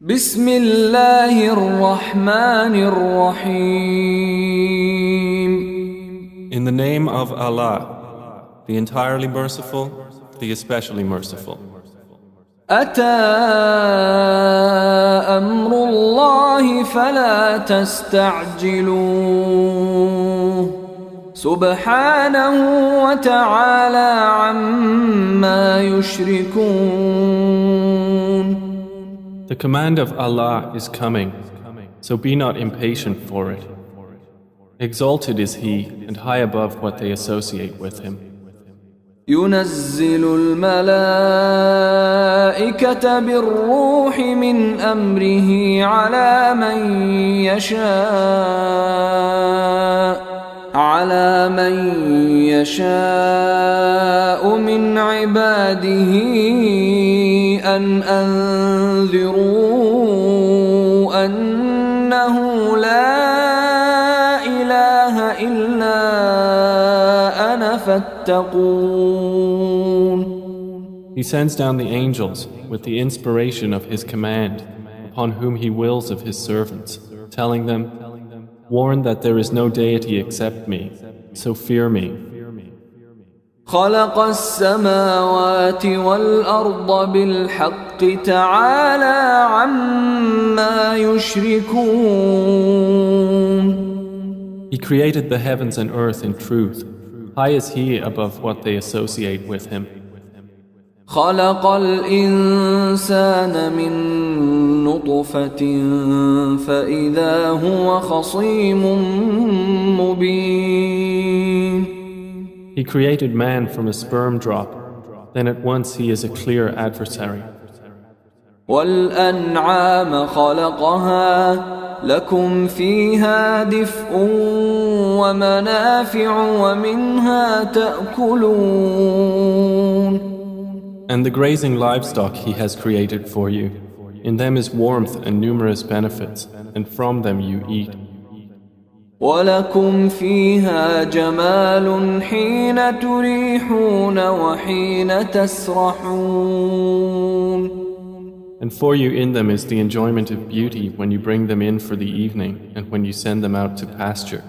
بسم الله الرحمن الرحيم. In the name of Allah, the entirely merciful, the especially merciful. أتى أمر الله فلا تستعجلوه سبحانه وتعالى عما يشركون. The command of Allah is coming, so be not impatient for it. Exalted is He and high above what they associate with Him. ينزل الملائكة بالروح من أمره على من يشاء من عباده أن أنذروا أنه لا إله إلا أنا فاتقون. He sends down the angels with the inspiration of His command upon whom He wills of His servants, telling them, warn that there is no deity except me, so fear me. خلق السماوات والأرض بالحق تعالى عما يشركون. He created the heavens and earth in truth. High is He above what they associate with Him. خلق الإنسان من نطفة فإذا هو خصيم مبين. He created man from a sperm drop, then at once he is a clear adversary. والأنعام خلقها لكم فيها دفء ومنافع ومنها تأكلون. And the grazing livestock He has created for you. In them is warmth and numerous benefits, and from them you eat. ولكم فيها جمال حين تريحون وحين تسرحون. And for you in them is the enjoyment of beauty when you bring them in for the evening and when you send them out to pasture.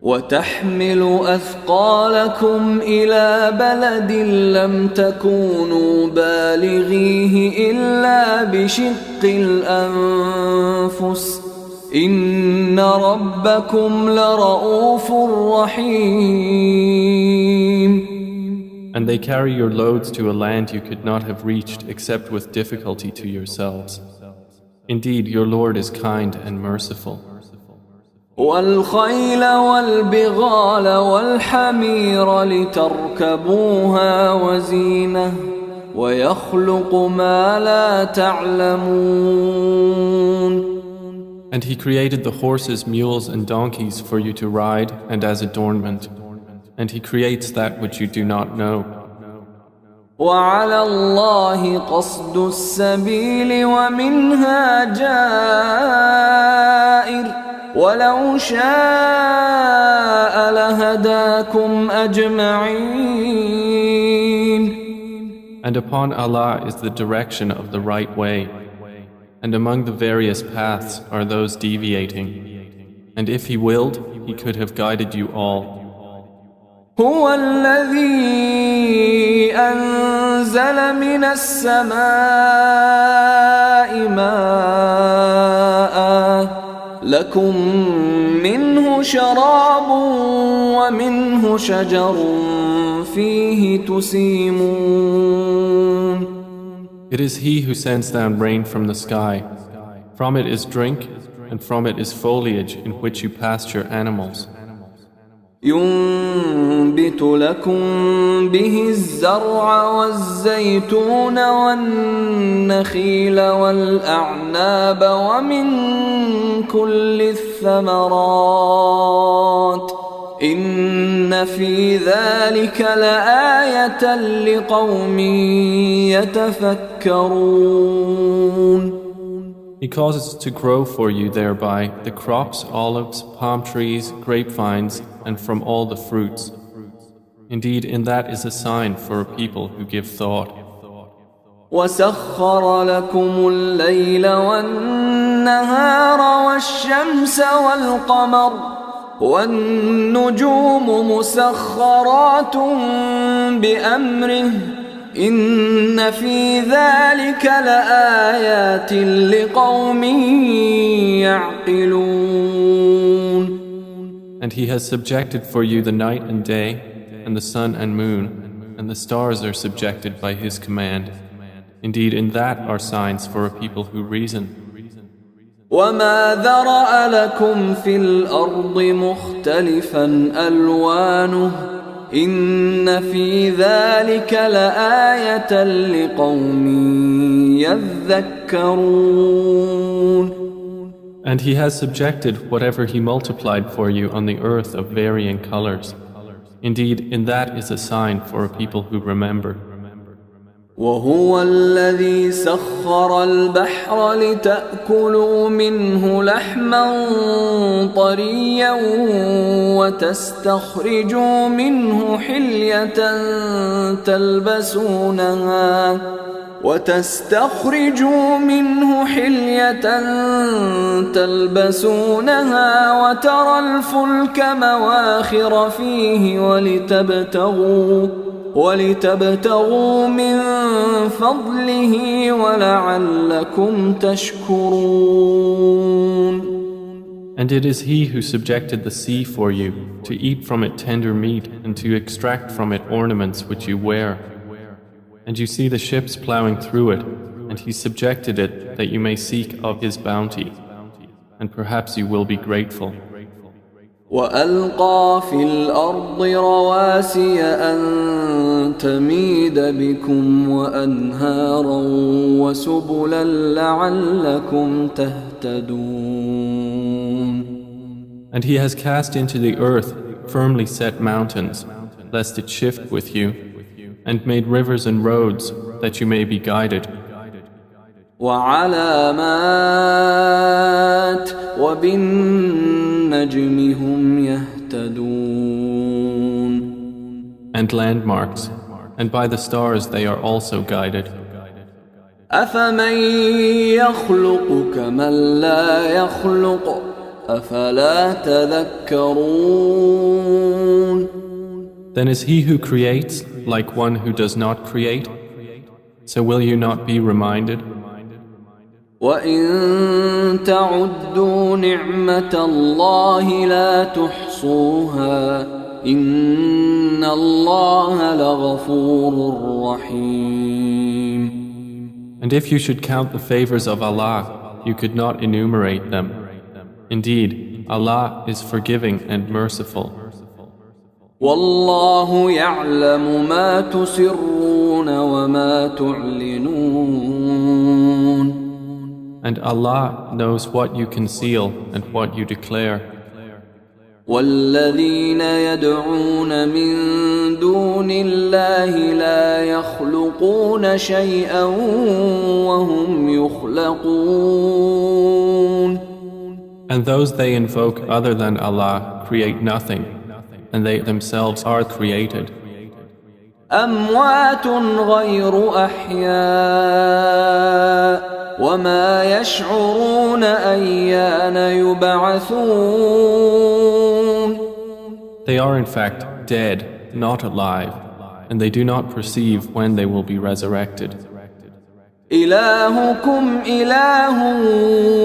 وتحمل أثقالكم إلى بلد لم تكونوا بالغيه إلا بشق الأنفس إن ربكم لرؤوف رحيم. And they carry your loads to a land you could not have reached except with difficulty to yourselves. Indeed, your Lord is kind and merciful. والخيل والبغال والحمير لتركبوها وزينة ويخلق ما لا تعلمون. And He created the horses, mules and donkeys for you to ride and as adornment. And He creates that which you do not know. وعلى الله قصد السبيل ومنها جائر ولو شاء لهداكم أجمعين. And upon Allah is the direction of the right way. And among the various paths are those deviating. And if He willed, He could have guided you all. هو الذي أنزل من السماء ماء لكم منه شراب ومنه شجر فيه تسيمون. It is He who sends down rain from the sky. From it is drink, and from it is foliage in which you pasture animals. ينبت لكم به الزرع والزيتون والنخيل والأعناب ومن كل الثمرات إن في ذلك لآية لقوم يتفكرون. He causes to grow for you thereby the crops, olives, palm trees, grapevines, and from all the fruits. Indeed, in that is a sign for a people who give thought. وسخر لكم الليل والنهار والشمس والقمر والنجوم مسخرات بأمره إن في ذلك لآيات لقوم يعقلون. And He has subjected for you the night and day, and the sun and moon, and the stars are subjected by His command. Indeed, in that are signs for a people who reason. وما ذرأ لكم في الأرض مختلفا ألوانه إن في ذلك لآية لقوم يذكرون. And He has subjected whatever He multiplied for you on the earth of varying colors. Indeed, in that is a sign for a people who remember. وهو الذي سخر البحر لتأكلوا منه لحما طريا وتستخرجوا منه حلية تلبسونها وترى الفلك مواخر فيه ولتبتغوا من فضله ولعلكم تشكرون. And it is He who subjected the sea for you, to eat from it tender meat and to extract from it ornaments which you wear. And you see the ships plowing through it, and He subjected it that you may seek of His bounty, and perhaps you will be grateful. وألقى في الأرض رواسي أن تميد بكم وأنهارا وسبلا لعلكم تهتدون. And He has cast into the earth firmly set mountains, lest it shift with you, and made rivers and roads that you may be guided. وعلامات وبالنجم هم يهتدون. And landmarks, and by the stars they are also guided. أفمن يخلق كمن لا يخلق أفلا تذكرون. Then is He who creates like one who does not create? So will you not be reminded? وَإِن تَعُدُّوا نِعْمَةَ اللَّهِ لَا تُحْصُوهَا إِنَّ اللَّهَ لَغَفُورٌ رَحِيمٌ. And if you should count the favors of Allah, you could not enumerate them. Indeed, Allah is forgiving and merciful. وَاللَّهُ يَعْلَمُ مَا تُسِرُّونَ وَمَا تُعْلِنُونَ. And Allah knows what you conceal and what you declare. وَالَّذِينَ يَدْعُونَ مِن دُونِ اللَّهِ لَا يَخْلُقُونَ شَيْئًا وَهُمْ يُخْلَقُونَ. And those they invoke other than Allah create nothing, and they themselves are created. أَمْوَاتٌ غَيْرُ أَحْيَاءٍ وَمَا يَشْعُرُونَ أَيَّانَ يُبْعَثُونَ. They are in fact dead, not alive, and they do not perceive when they will be resurrected. إِلَٰهُكُمْ إِلَٰهٌ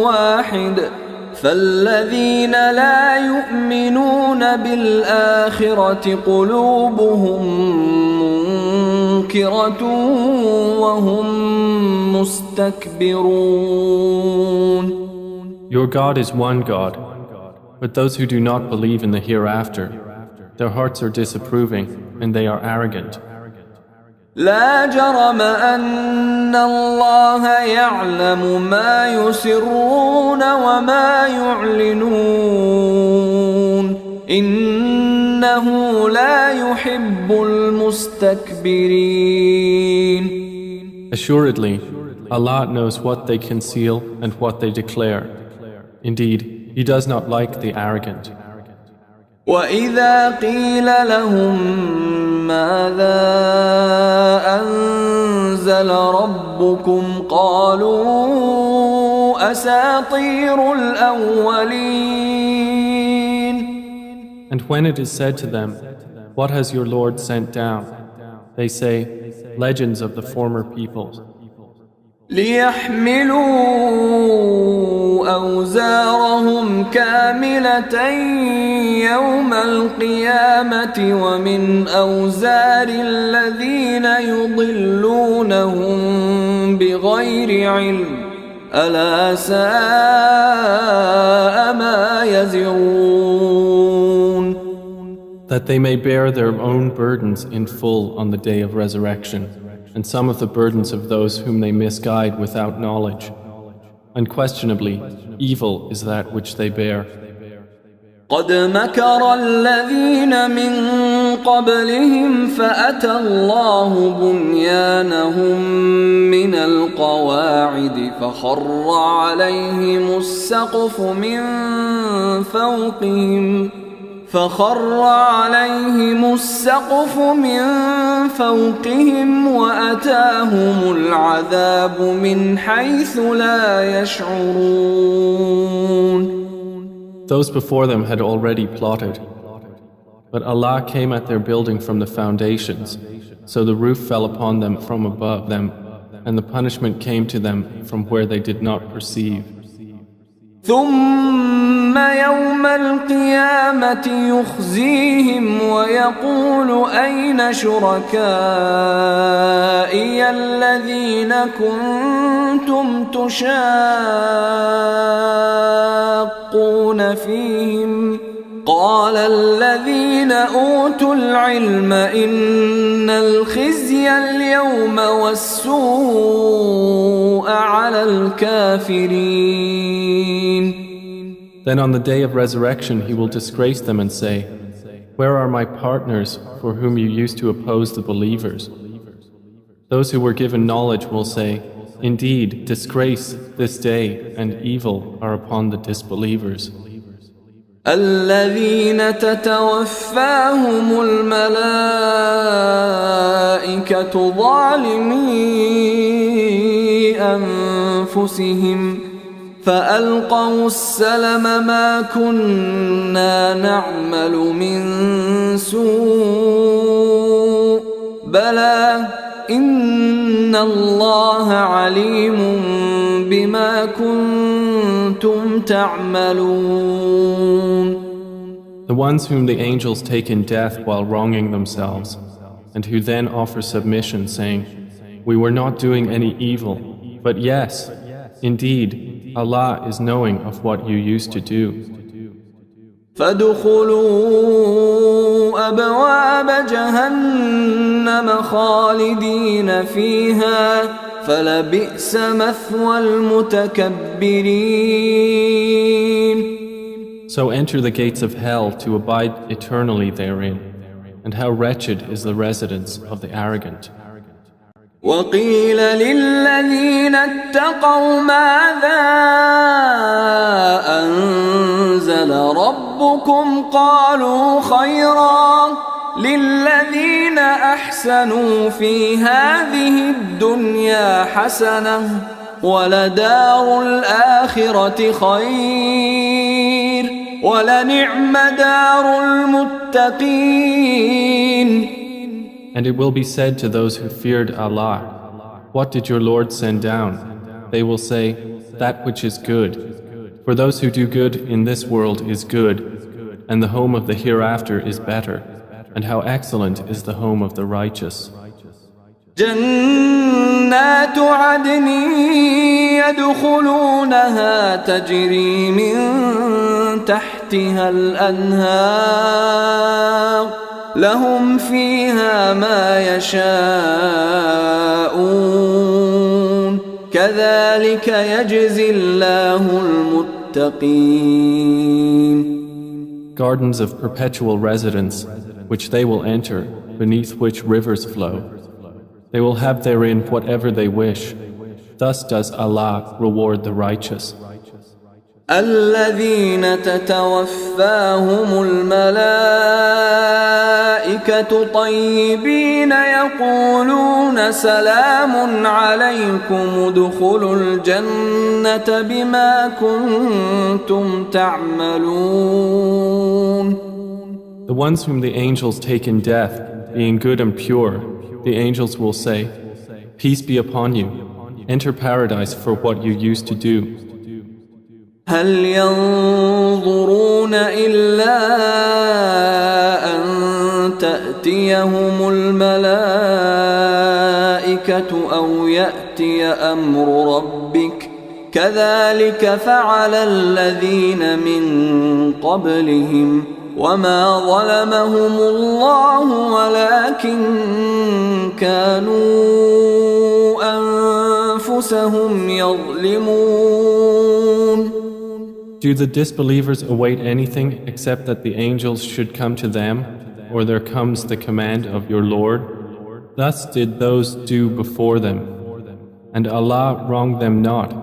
وَاحِدٌ فَالَّذِينَ لَا يُؤْمِنُونَ بِالْآخِرَةِ قُلُوبُهُم مُنكِرَةٌ وَهُم مُسْتَكْبِرُونَ. Your God is one God, but those who do not believe in the hereafter, their hearts are disapproving and they are arrogant. لا جرم أن الله يعلم ما يسرون وما يعلنون إنه لا يحب المستكبرين. Assuredly, Allah knows what they conceal and what they declare. Indeed, He does not like the arrogant. وَإِذَا قِيلَ لَهُم مَّاذَا أَنزَلَ أنزل ربكم قالوا أساطير الأولين. And when it is said to them, what has your Lord sent down? They say, legends of the former peoples. ليحملوا أوزارهم كاملة يوم القيامة ومن أوزار الذين يضلونهم بغير علم ألا ساء ما يزرون. That they may bear their own burdens in full on the day of resurrection, and some of the burdens of those whom they misguide without knowledge. Unquestionably, evil is that which they bear. قد مكر الذين من قبلهم فأتى الله بنيانهم من القواعد فخر عليهم السقف من فوقهم وأتاهم العذاب من حيث لا يشعرون. Those before them had already plotted, but Allah came at their building from the foundations, so the roof fell upon them from above them, and the punishment came to them from where they did not perceive. ثم يوم القيامة يخزيهم ويقول أين شركائي الذين كنتم تشاقون فيهم قال الذين أوتوا العلم إن الخزي اليوم والسوء على الكافرين. Then on the day of resurrection he will disgrace them and say, where are my partners for whom you used to oppose the believers? Those who were given knowledge will say, indeed, disgrace this day and evil are upon the disbelievers. الذين تتوفاهم الملائكة ظالمي أنفسهم فألقوا السلم ما كنا نعمل من سوء بلى إن الله عليم بما كنتم تعملون. The ones whom the angels take in death while wronging themselves, and who then offer submission, saying, we were not doing any evil, but yes, indeed, Allah is knowing of what you used to do. فادخلوا أبواب جهنم خالدين فيها فلبئس مثوى المتكبرين. So enter the gates of hell to abide eternally therein, and how wretched is the residence of the arrogant. وقيل للذين اتقوا ماذا أنزل ربكم قالوا خيرا للذين أحسنوا في هذه الدنيا حسنة ولدار الآخرة خير ولنعم دار المتقين. And it will be said to those who feared Allah, what did your Lord send down? They will say, that which is good. For those who do good in this world is good, and the home of the hereafter is better. And how excellent is the home of the righteous. جنات عدن يدخلونها تجري من تحتها الأنهار لهم فيها ما يشاءون كذلك يجزي الله المتقين. Gardens of perpetual residence, which they will enter, beneath which rivers flow. They will have therein whatever they wish. Thus does Allah reward the righteous. الذين تتوفاهم الملائكة طيبين يقولون سلام عليكم ادخلوا الجنة بما كنتم تعملون. The ones whom the angels take in death, being good and pure, the angels will say, peace be upon you, enter paradise for what you used to do. هل ينظرون إلا أن تأتيهم الملائكة أو يأتي أمر ربك كذلك فعل الذين من قبلهم وما ظلمهم الله ولكن كانوا أنفسهم يظلمون. Do the disbelievers await anything except that the angels should come to them, or there comes the command of your Lord? Thus did those do before them, and Allah wronged them not,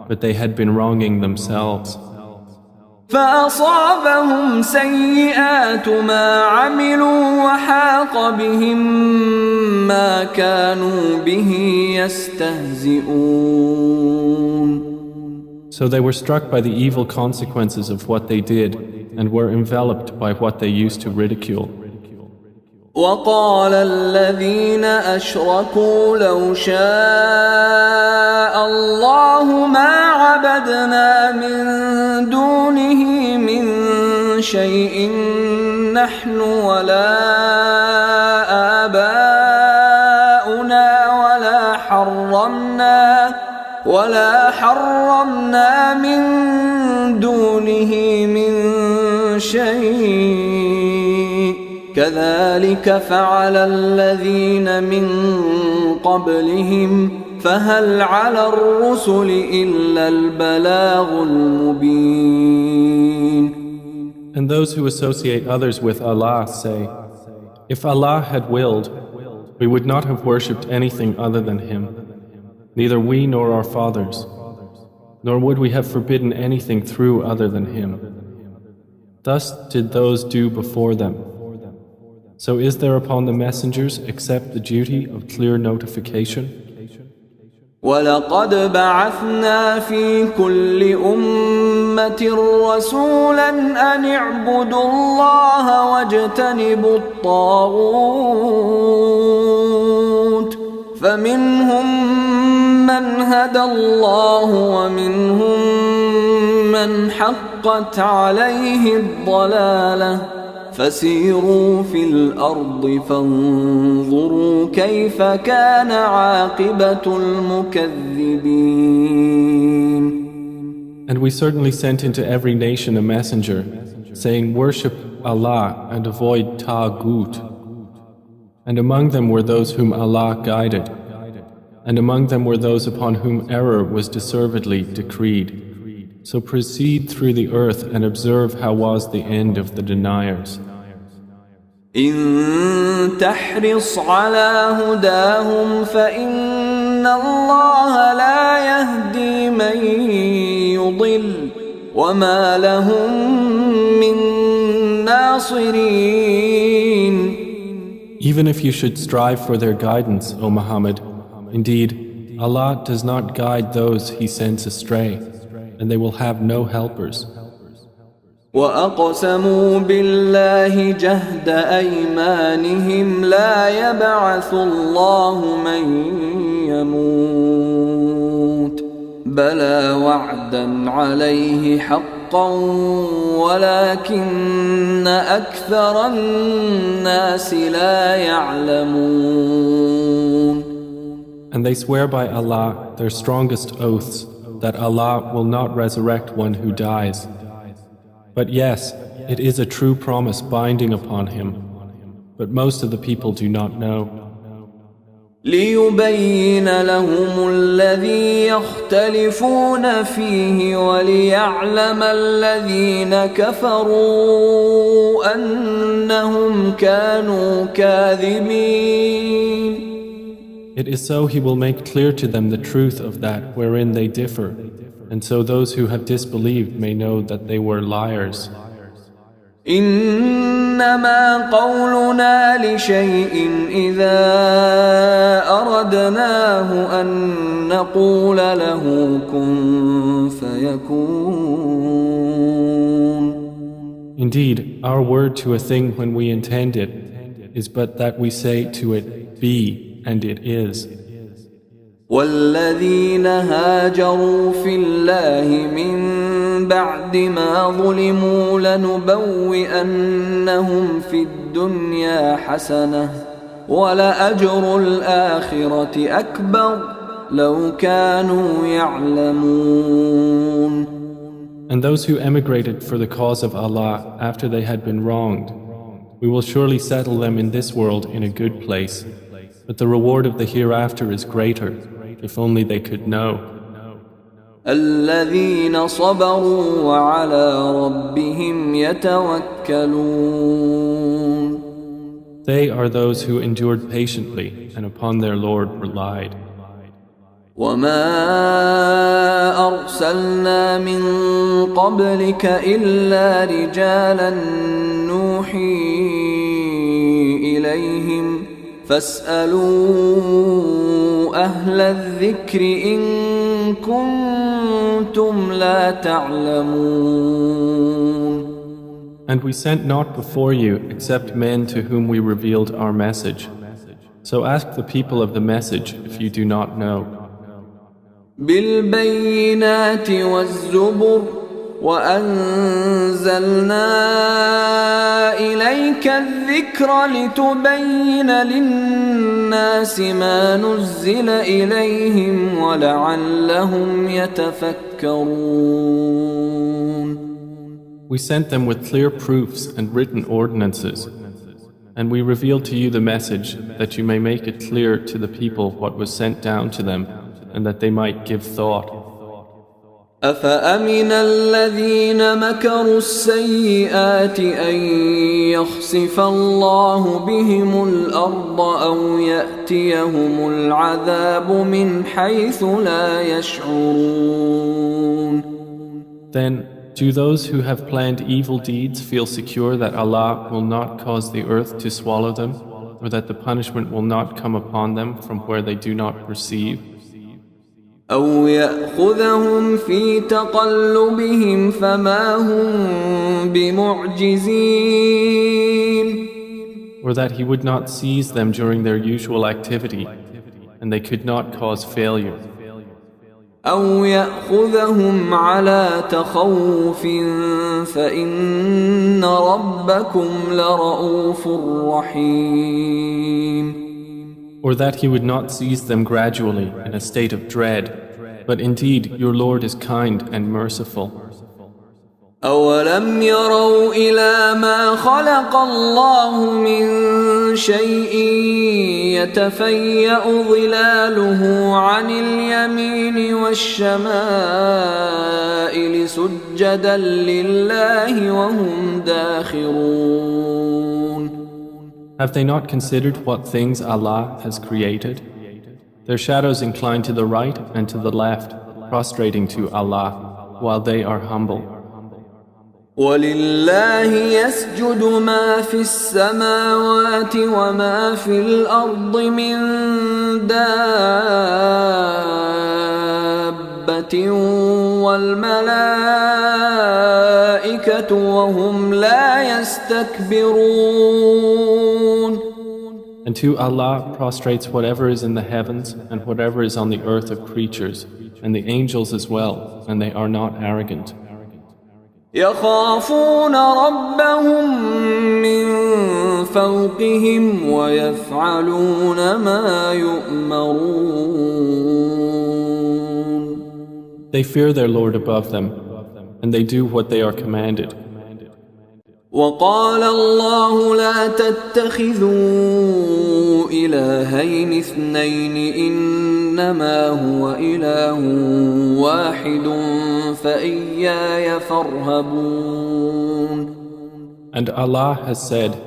but they had been wronging themselves. فأصابهم سيئات ما عملوا وحاق بهم ما كانوا به يستهزئون. So they were struck by the evil consequences of what they did and were enveloped by what they used to ridicule. وقال الذين أشركوا لو شاء الله ما عبدنا من دونه من شيء نحن ولا آباؤنا ولا حرمنا من دونه من شيء كذلك فعل الذين من قبلهم فهل على الرسل إلا البلاغ المبين. And those who associate others with Allah say, if Allah had willed, we would not have worshipped anything other than Him, neither we nor our fathers, nor would we have forbidden anything through other than Him. Thus did those do before them. So is there upon the messengers except the duty of clear notification? وَلَقَدْ بَعَثْنَا فِي كُلِّ أُمَّةٍ رَسُولًا أَنِ اعْبُدُوا اللَّهَ وَاجْتَنِبُوا الطَّاغُوتَ فَمِنْهُمْ مَنْ هَدَى اللَّهُ وَمِنْهُمْ مَنْ حَقَّتْ عَلَيْهِ الضَّلَالَةُ فسيروا في الأرض فانظروا كيف كان عاقبة المكذبين. And we certainly sent into every nation a messenger, saying, worship Allah and avoid Taghut. And among them were those whom Allah guided, and among them were those upon whom error was deservedly decreed. So proceed through the earth and observe how was the end of the deniers. إن تحرص على هداهم فإن الله لا يهدي من يضل وما لهم من ناصرين. Even if you should strive for their guidance, O Muhammad, indeed, Allah does not guide those He sends astray, and they will have no helpers. وأقسموا بالله جهد أيمانهم لا يبعث الله من يموت بلى وعدا عليه حقا ولكن أكثر الناس لا يعلمون. And they swear by Allah their strongest oaths that Allah will not resurrect one who dies. But yes, it is a true promise binding upon him, but most of the people do not know. ليبين لهم الذي يختلفون فيه وليعلم الذين كفروا أنهم كانوا كاذبين. It is so He will make clear to them the truth of that wherein they differ, And so those who have disbelieved may know that they were liars. إنما قولنا لشيء إذا أردناه أن نقول له كن فيكون. Indeed, our word to a thing when we intend it is but that we say to it, be, and it is. والذين هاجروا في الله من بعد ما ظلموا لنبوئنهم في الدنيا حسنة ولأجر الآخرة أكبر لو كانوا يعلمون. And those who emigrated for the cause of Allah after they had been wronged, we will surely settle them in this world in a good place, but the reward of the hereafter is greater, if only they could know. الذين صبروا وعلى ربهم يتوكلون. They are those who endured patiently and upon their Lord relied. وما أرسلنا من قبلك إلا رجالا نوحي إليهم فاسألوا أهل الذكر إن كنتم لا تعلمون. And we sent not before you except men to whom we revealed our message. So ask the people of the message if you do not know. بالبينات والزبر وأنزلنا إليك الذكر لتبين للناس ما نزل إليهم ولعلهم يتفكرون. We sent them with clear proofs and written ordinances, and we revealed to you the message that you may make it clear to the people what was sent down to them, and that they might give thought. أفأمن الذين مكروا السيئات أن يخسف الله بهم الأرض أو يأتيهم العذاب من حيث لا يشعرون. Then, do those who have planned evil deeds feel secure that Allah will not cause the earth to swallow them, or that the punishment will not come upon them from where they do not perceive? أو يأخذهم في تقلبهم فما هم بمعجزين. Or that He would not seize them during their usual activity, and they could not cause failure. أو يأخذهم على تخوف فإن ربكم لرؤوف رحيم. Or that He would not seize them gradually in a state of dread, but indeed your Lord is kind and merciful. أولم يروا إلى ما خلق الله من شيء يتفيأ ظلاله عن اليمين والشمائل سجدا لله وهم داخرون. Have they not considered what things Allah has created? Their shadows incline to the right and to the left, prostrating to Allah, while they are humble. ولله يسجد ما في السماوات وما في الأرض من دابة والملائكة وهم لا يستكبرون. And to Allah prostrates whatever is in the heavens and whatever is on the earth of creatures, and the angels as well, and they are not arrogant. يخافون ربهم من فوقهم ويفعلون ما يؤمرون. They fear their Lord above them, and they do what they are commanded. وقال الله لا تتخذوا إلهين اثنين إنما هو إله واحد فإياي فارهبون. And Allah has said,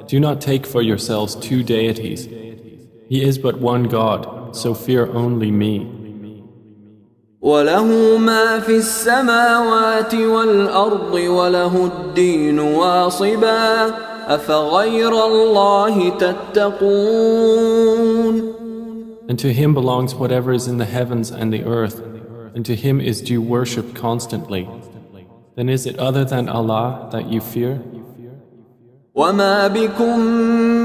do not take for yourselves two deities. He is but one God, so fear only me. وله ما في السماوات والأرض وله الدين واصبا أفغير الله تتقون. And to him belongs whatever is in the heavens and the earth, and to him is due worship constantly. Then is it other than Allah that you fear? وما بكم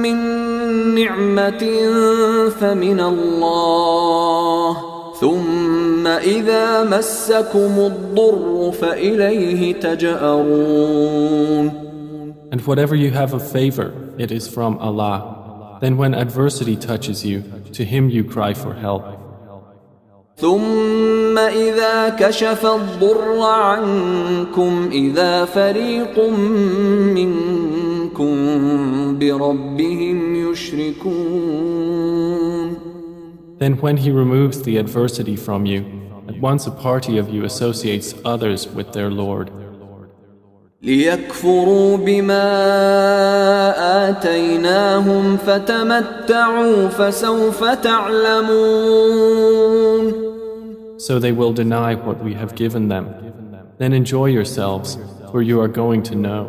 من نعمة فمن الله ثم إذا مسكم الضر فإليه تجأرون. And whatever you have of favor, it is from Allah. Then when adversity touches you, to him you cry for help. ثم إذا كشف الضر عنكم إذا فريق منكم بربهم يشركون. Then when he removes the adversity from you, at once a party of you associates others with their Lord. ليكفروا بما آتيناهم فتمتعوا فسوف تعلمون. So they will deny what we have given them. Then enjoy yourselves, for you are going to know.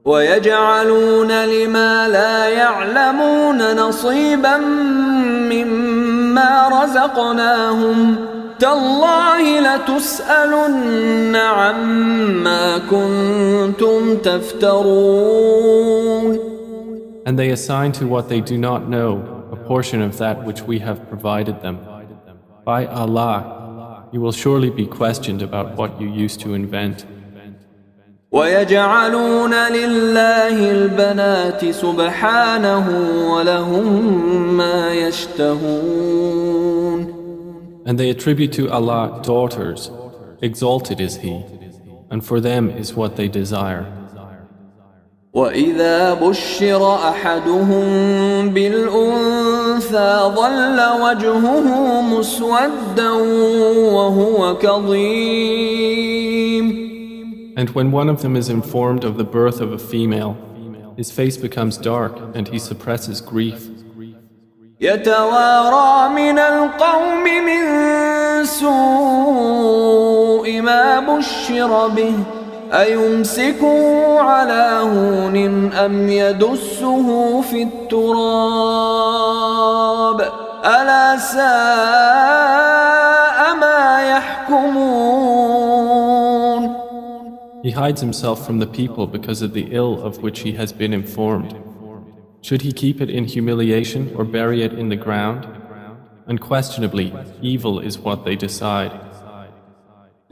ويجعلون لما لا يعلمون نصيبا مما رزقناهم تالله لتسألن عما كنتم تفترون. And they assign to what they do not know a portion of that which we have provided them. By Allah, you will surely be questioned about what you used to invent. ويجعلون لله البنات سبحانه ولهم ما يشتهون. And they attribute to Allah daughters, exalted is He, and for them is what they desire. وإذا بشر أحدهم بالأنثى ظل وجهه مسودا وهو كظيم. And when one of them is informed of the birth of a female, his face becomes dark and he suppresses grief. يتوارى من القوم من سوء ما بشر به أيمسكه على هون أم يدسه في التراب ألا ساء ما يحكمون. He hides himself from the people because of the ill of which he has been informed. Should he keep it in humiliation or bury it in the ground? Unquestionably, evil is what they decide.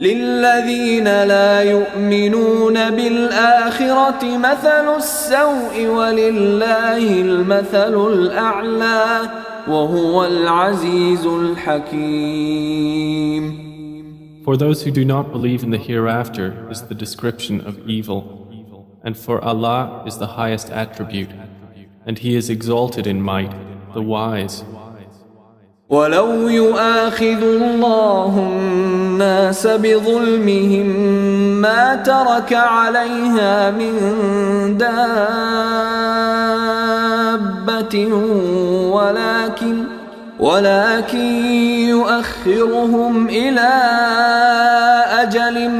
للذين لا يؤمنون بالآخرة مثل السوء ولله المثل الأعلى وهو العزيز الحكيم. For those who do not believe in the hereafter is the description of evil, and for Allah is the highest attribute, and He is exalted in might, the wise. ولو يؤاخذ الله الناس بظلمهم ما ترك عليها من دابة ولكن يؤخرهم إلى أجل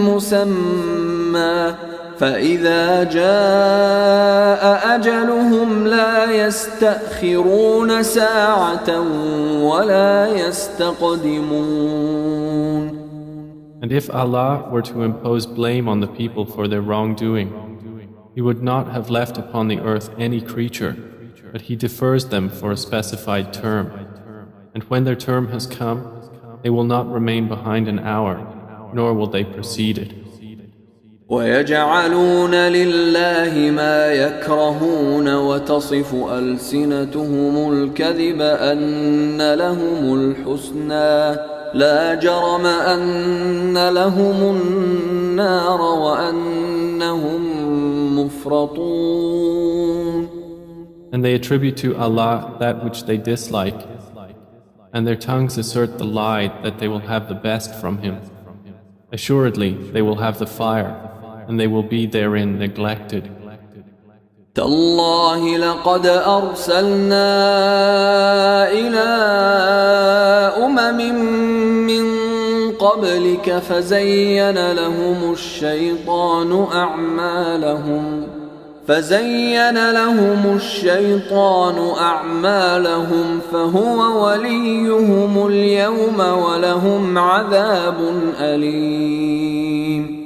مسمى فإذا جاء أجلهم لا يستأخرون ساعة ولا يستقدمون. And if Allah were to impose blame on the people for their wrongdoing, He would not have left upon the earth any creature, but He defers them for a specified term. And when their term has come, they will not remain behind an hour, nor will they precede it. ويجعلون لله ما يكرهون وتصف ألسنتهم الكذب أن لهم الحسنى لا جرم أن لهم النار وأنهم مفرطون. And they attribute to Allah that which they dislike, and their tongues assert the lie that they will have the best from Him. Assuredly, they will have the fire, and they will be therein neglected. تالله لقد أرسلنا إلى من قبلك فزين لهم الشيطان أعمالهم فهو وليهم اليوم ولهم عذاب أليم.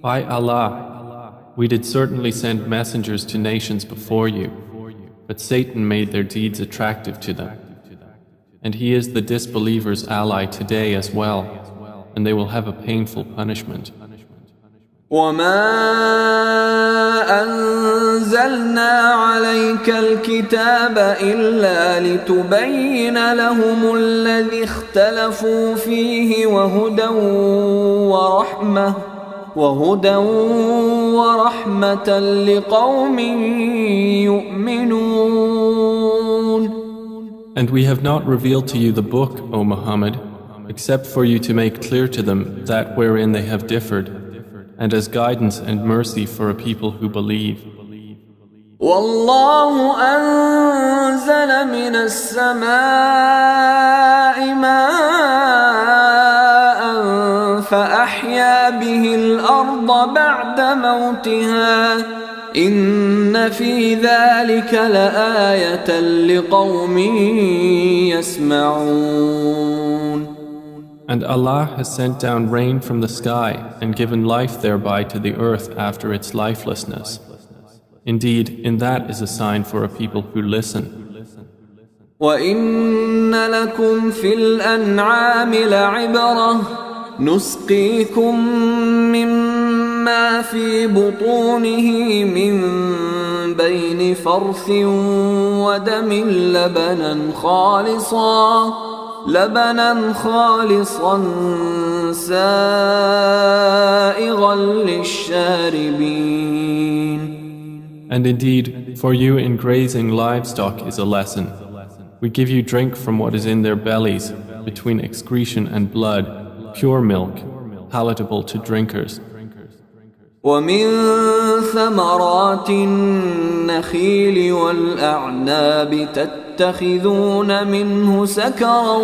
By Allah, we did certainly send messengers to nations before you, but Satan made their deeds attractive to them. And he is the disbelievers' ally today as well, and they will have a painful punishment. وما أنزلنا عليك الكتاب إلا لتبين لهم الذي اختلفوا فيه وهدى ورحمة لقوم يؤمنون. And we have not revealed to you the book, O Muhammad, except for you to make clear to them that wherein they have differed, and as guidance and mercy for a people who believe. والله أنزل من السماء ماء فأحيا به الأرض بعد موتها إن في ذلك لآية لقوم يسمعون. And Allah has sent down rain from the sky and given life thereby to the earth after its lifelessness. Indeed, in that is a sign for a people who listen. وَإِنَّ لَكُمْ فِي الْأَنْعَامِ لَعِبْرَةً نُسْقِيكُم مِّمَّا فِي بُطُونِهِ مِن بَيْنِ فَرْثٍ وَدَمٍ لبنا خالصا سائغا للشاربين. And indeed, for you in grazing livestock is a lesson. We give you drink from what is in their bellies, between excretion and blood, pure milk, palatable to drinkers. ومن ثمرات النخيل والأعناب تتخذون منه سكرا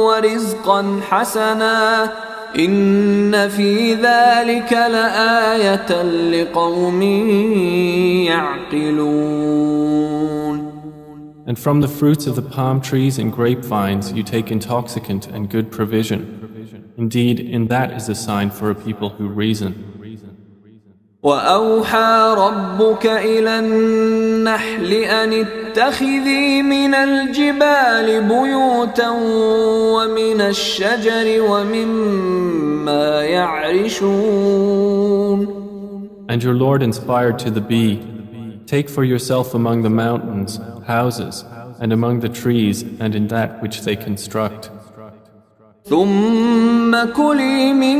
ورزقا حسنا إن في ذلك لآية لقوم يعقلون. And from the fruits of the palm trees and grapevines you take intoxicant and good provision. Indeed, in that is a sign for a people who reason. وأوحى ربك إلى النحل أن اتخذي من الجبال بيوتا ومن الشجر ومما يعرشون. And your Lord inspired to the bee, take for yourself among the mountains houses, and among the trees and in that which they construct. ثم كلي من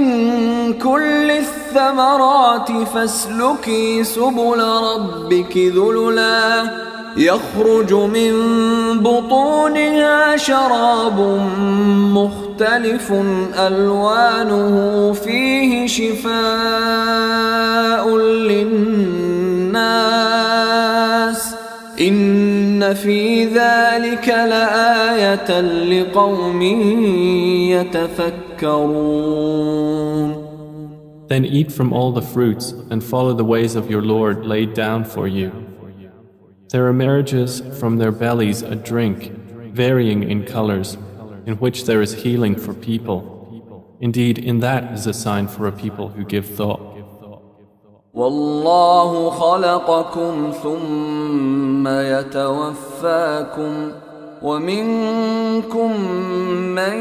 كل الثمرات فاسلكي سبل ربك ذللا يخرج من بطونها شراب مختلف ألوانه فيه شفاء للناس إن في ذلك لآية لقوم يتفكرون. Then eat from all the fruits and follow the ways of your Lord laid down for you. There emerges from their bellies a drink, varying in colors, in which there is healing for people. Indeed, in that is a sign for a people who give thought. والله خلقكم ثم يتوفاكم ومنكم من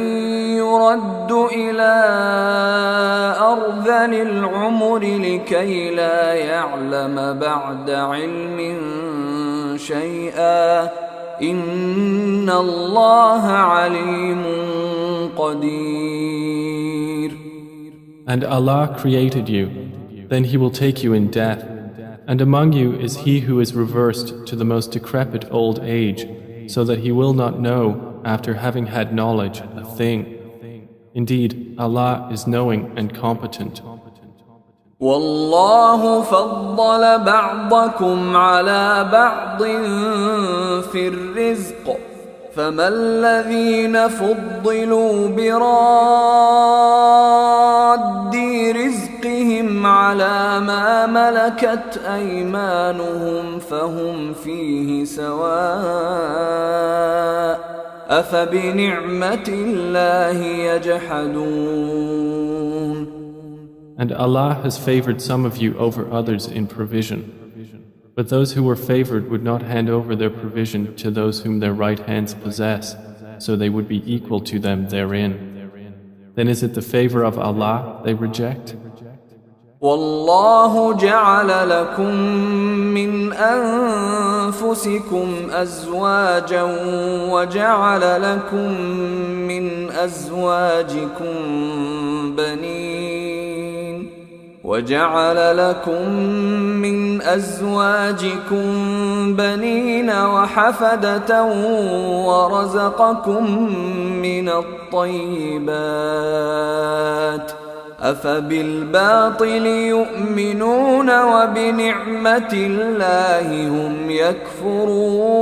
يرد إلى أرذل العمر لكي لا يعلم بعد علم شيئا إن الله عليم قدير. And Allah created you. Then He will take you in death, and among you is he who is reversed to the most decrepit old age, so that he will not know, after having had knowledge, a thing. Indeed, Allah is knowing and competent. والله فضل بعضكم على بعض في الرزق فما الذين فضلوا براد رزقهم على ما ملكت أيمانهم فهم فيه سواء أفبنعمة الله يجحدون. And Allah has favored some of you over others in provision. But those who were favored would not hand over their provision to those whom their right hands possess, so they would be equal to them therein. Then is it the favor of Allah they reject? والله جعل لكم من أنفسكم أزواجا وجعل لكم من أزواجكم بنين وحفدة ورزقكم من الطيبات أفبالباطل يؤمنون وبنعمة الله هم يكفرون.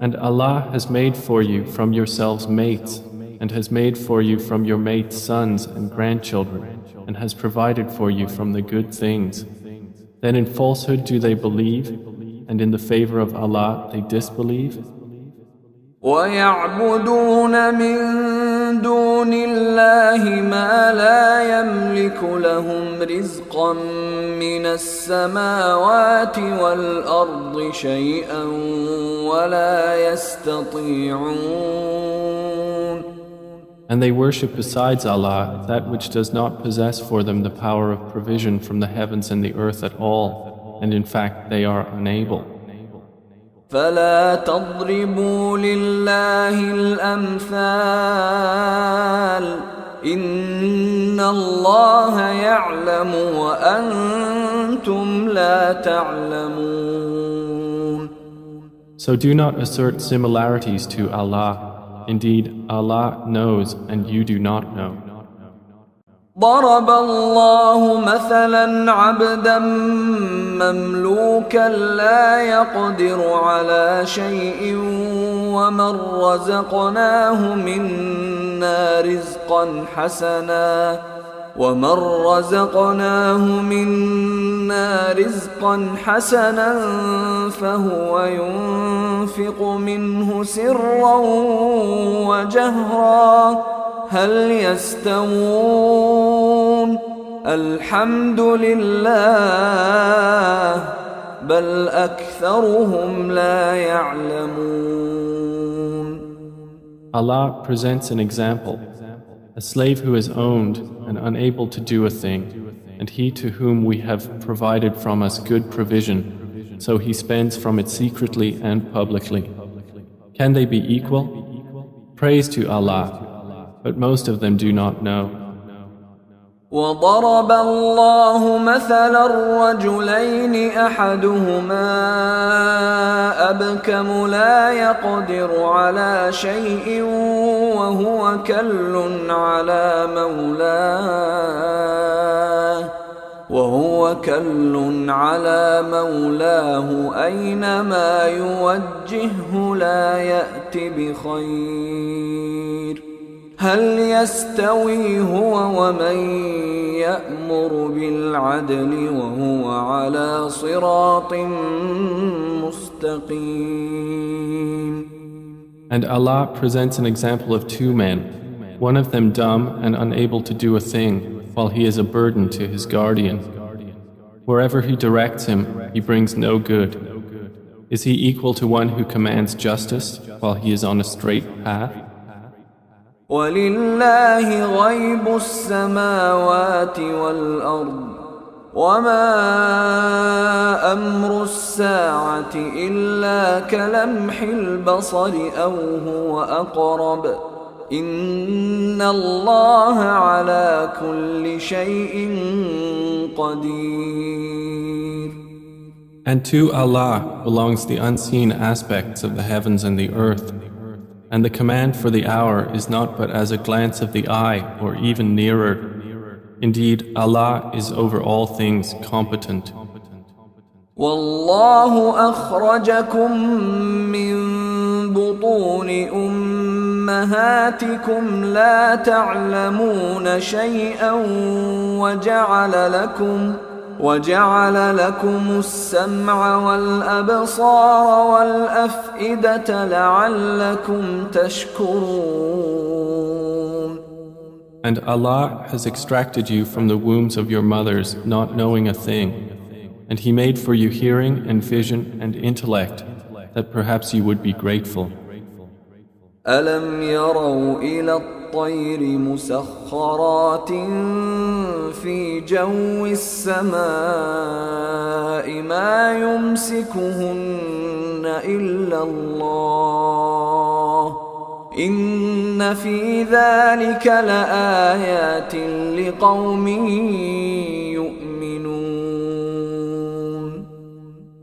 And Allah has made for you from yourselves mates, and has made for you from your mates sons and grandchildren, and has provided for you from the good things. Then in falsehood do they believe, and in the favor of Allah they disbelieve? وَيَعْبُدُونَ مِن دُونِ اللَّهِ مَا لَا يَمْلِكُ لَهُمْ رِزْقًا مِّنَ السَّمَاوَاتِ وَالْأَرْضِ شَيْئًا وَلَا يَسْتَطِيعُونَ. And they worship besides Allah that which does not possess for them the power of provision from the heavens and the earth at all, and in fact they are unable. فلا تضربوا لله الأمثال إن الله يعلم وأنتم لا تعلمون. So do not assert similarities to Allah. Indeed, Allah knows and you do not know. ضرب الله مثلا عبدا مملوكا لا يقدر على شيء ومن رزقناه منا رزقا حسنا فهو ينفق منه سرا وجهرا هل يستوون الحمد لله بل أكثرهم لا يعلمون. Allah presents an example. A slave who is owned and unable to do a thing, and he to whom we have provided from us good provision, so he spends from it secretly and publicly. Can they be equal? Praise to Allah, but most of them do not know. وضرب الله مثلا الرجلين أحدهما أبكم لا يقدر على شيء وهو كل على مولاه أينما يوجهه لا يأت بخير هل يستوي هو ومن يأمر بالعدل وهو على صراط مستقيم. And Allah presents an example of two men, one of them dumb and unable to do a thing, while he is a burden to his guardian. Wherever he directs him, he brings no good. Is he equal to one who commands justice while he is on a straight path? ولله غيب السماوات والأرض وما أمر الساعة إلا كلمح البصر أو هو أقرب إن الله على كل شيء قدير. And to Allah belongs the unseen aspects of the heavens and the earth. And the command for the hour is not but as a glance of the eye or even nearer. Indeed, Allah is over all things competent. والله أخرجكم من بطون أمهاتكم لا تعلمون شيئا وجعل لكم السمع والأبصار والأفئدة لعلكم تشكرون. And Allah has extracted you from the wombs of your mothers not knowing a thing, and He made for you hearing and vision and intellect that perhaps you would be grateful. ألم يروا إلى الطير مسخرات في جو السماء ما يمسكهن إلا الله إن في ذلك لآيات لقوم يؤمنون.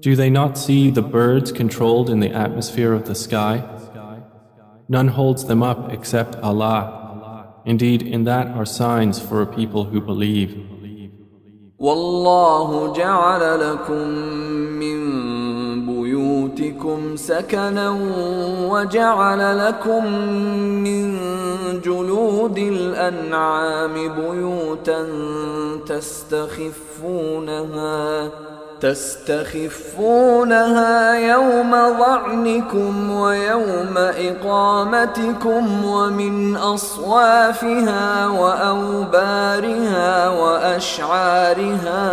Do they not see the birds controlled in the atmosphere of the sky? None holds them up except Allah. Indeed, in that are signs for a people who believe. والله جعل لكم من بيوتكم سكنا وجعل لكم من جلود الأنعام بيوتا تستخفونها يوم ظعنكم ويوم إقامتكم ومن أصوافها وأوبارها وأشعارها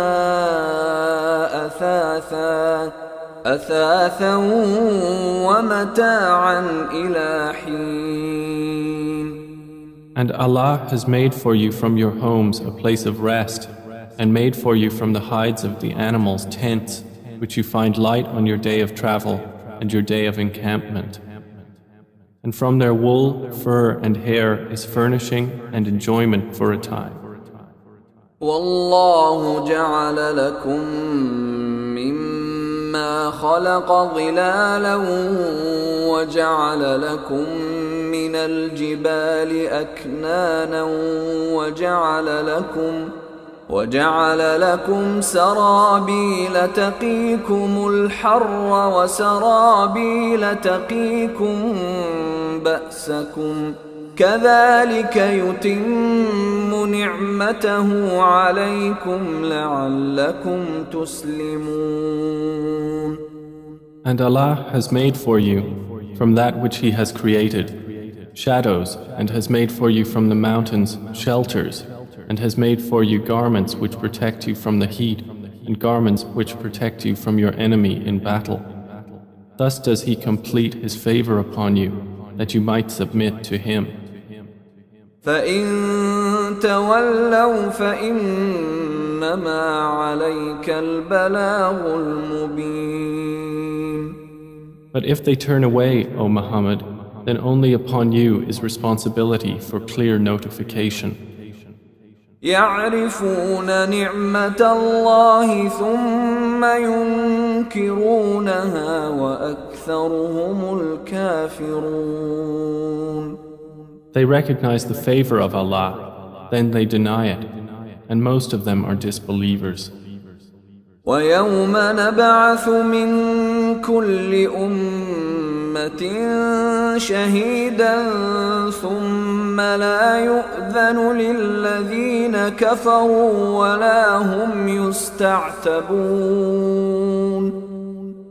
أثاثا ومتاعا إلى حين. And Allah has made for you from your homes a place of rest, and made for you from the hides of the animals tents, which you find light on your day of travel and your day of encampment. And from their wool, fur, and hair is furnishing and enjoyment for a time. والله جعل لكم مما خلق ظلالا وجعل لكم من الجبال أكنانا وجعل لكم سرابيل تقيكم الحر وسرابيل تقيكم بأسكم كذلك يتم نعمته عليكم لعلكم تسلمون. And Allah has made for you from that which He has created shadows, and has made for you from the mountains shelters, and has made for you garments which protect you from the heat, and garments which protect you from your enemy in battle. Thus does He complete His favor upon you, that you might submit to Him. فَإِن تَوَلَّوْا فَإِنَّمَا عَلَيْكَ الْبَلَاغُ الْمُبِينُ. But if they turn away, O Muhammad, then only upon you is responsibility for clear notification. يعرفون نعمة الله ثم ينكرونها وأكثرهم الكافرون. They recognize the favor of Allah, then they deny it, and most of them are disbelievers. ويوم نبعث من كل أمة شهيدا ثم لا يؤذن للذين كفروا ولا هم يستعتبون.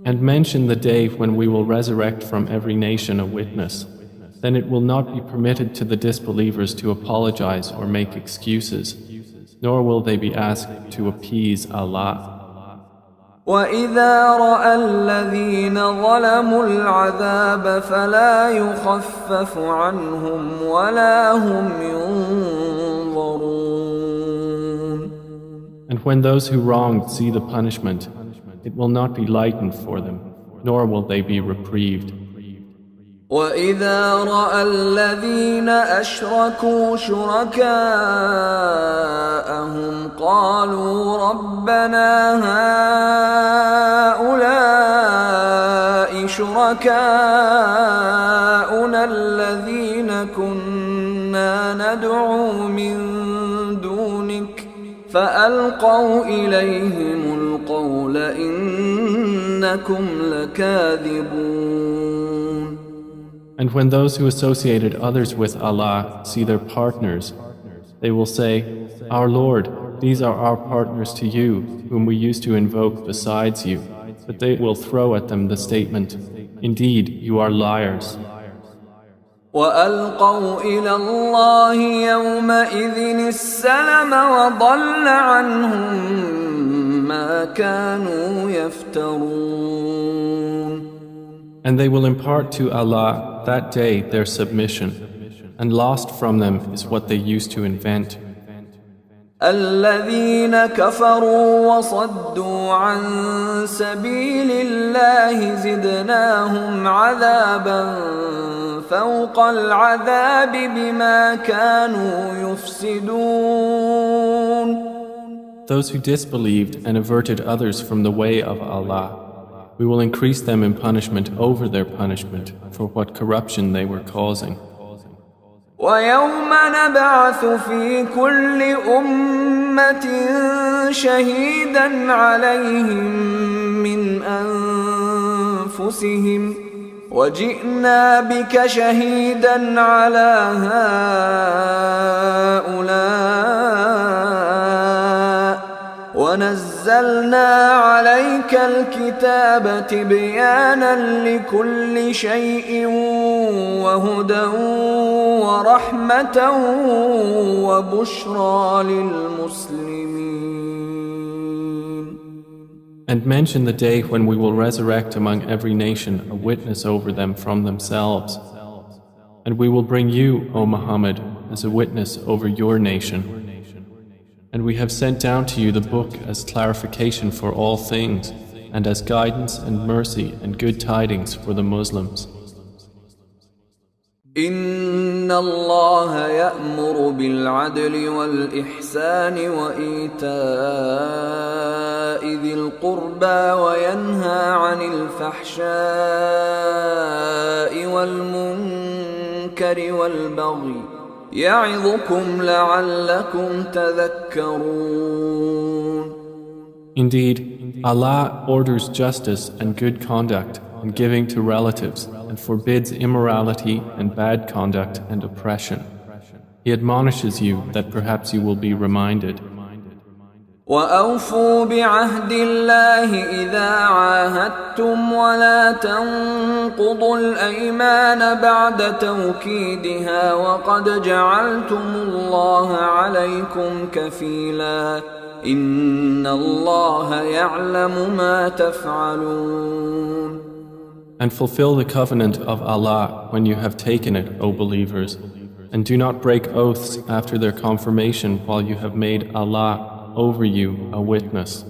And mention the day when we will resurrect from every nation a witness. Then it will not be permitted to the disbelievers to apologize or make excuses, nor will they be asked to appease Allah. وَإِذَا رَأَى الَّذِينَ ظَلَمُوا الْعَذَابَ فَلَا يُخَفَّفُ عَنْهُمْ وَلَا هُمْ يُنظَرُونَ. And when those who wronged see the punishment, it will not be lightened for them, nor will they be reprieved. وَإِذَا رَأَى الَّذِينَ أَشْرَكُوا شُرَكَاءَهُمْ قَالُوا رَبَّنَا هَؤُلَاءِ شُرَكَاؤُنَا الَّذِينَ كُنَّا نَدْعُو مِن دُونِكَ فألقوا إليهم القول إنكم لكاذبون. And when those who associated others with Allah see their partners, they will say, Our Lord, these are our partners to you, whom we used to invoke besides you. But they will throw at them the statement, Indeed, you are liars. وألقوا إلى الله يومئذ السلم وضل عنهم ما كانوا يفترون. And they will impart to Allah that day their submission, and lost from them is what they used to invent. الذين كفروا وصدوا عن سبيل الله زدناهم عذابا فوق العذاب بما كانوا يفسدون. Those who disbelieved and averted others from the way of Allah, we will increase them in punishment over their punishment for what corruption they were causing. ويوم نبعث في كل أمة شهيدا عليهم من أنفسهم وجئنا بك شهيدا على هؤلاء ونزلنا عليك الكتاب تبيانا لكل شيء وهدى ورحمة وبشرى للمسلمين. And mention the day when we will resurrect among every nation a witness over them from themselves. And we will bring you, O Muhammad, as a witness over your nation. And we have sent down to you the book as clarification for all things, and as guidance and mercy and good tidings for the Muslims. إن الله يأمر بالعدل والإحسان وإيتاء ذي القربى وينهى عن الفحشاء والمنكر والبغي يعظكم لعلكم تذكرون. Indeed, Allah orders justice and good conduct and giving to relatives and forbids immorality and bad conduct and oppression. He admonishes you that perhaps you will be reminded. وأوفوا بعهد الله إذا عاهدتم ولا تنقضوا الأيمان بعد توكيدها وقد جعلتم الله عليكم كفيلا إن الله يعلم ما تفعلون. And fulfill the covenant of Allah when you have taken it, O believers, and do not break oaths after their confirmation while you have made Allah over you a witness.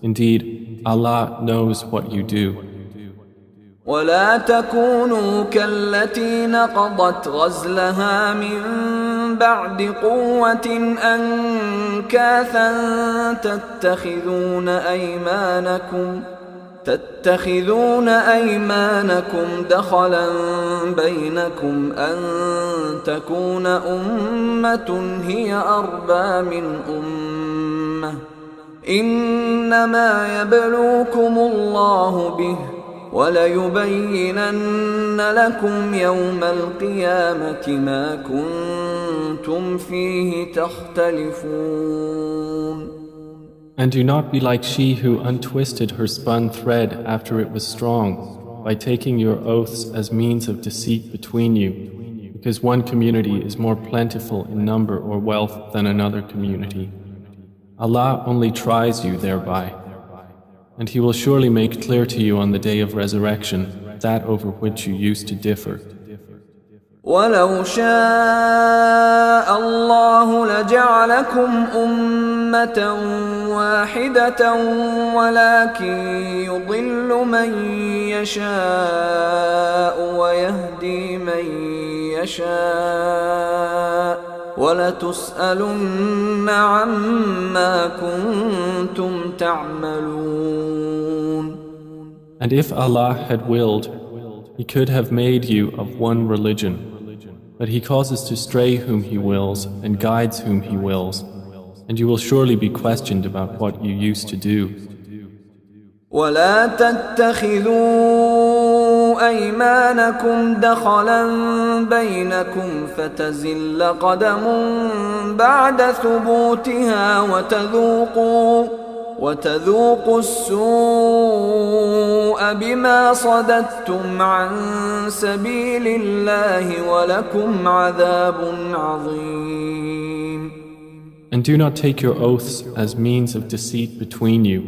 Indeed, Allah knows what you do. ولا تكونوا كالتي نقضت غزلها من بعد قوة أنكاثا تتخذون أيمانكم دخلا بينكم أن تكون أمة هي أربى من أمة إنما يبلوكم الله به وليبينن لكم يوم القيامة ما كنتم فيه تختلفون. And do not be like she who untwisted her spun thread after it was strong, by taking your oaths as means of deceit between you, because one community is more plentiful in number or wealth than another community. Allah only tries you thereby, and He will surely make clear to you on the day of resurrection that over which you used to differ. ولو شاء الله لجعلكم أمة واحدة ولكن يضل من يشاء ويهدي من يشاء ولتسألن عما كنتم تعملون. And if Allah had willed, He could have made you of one religion. But He causes to stray whom He wills and guides whom He wills. and you will surely be questioned about what you used to do. ولا تتخذوا أيمانكم دخلا بينكم فتزل قدم بعد ثبوتها وتذوقوا السوء بما صددتم عن سبيل الله ولكم عذاب عظيم. And do not take your oaths as means of deceit between you,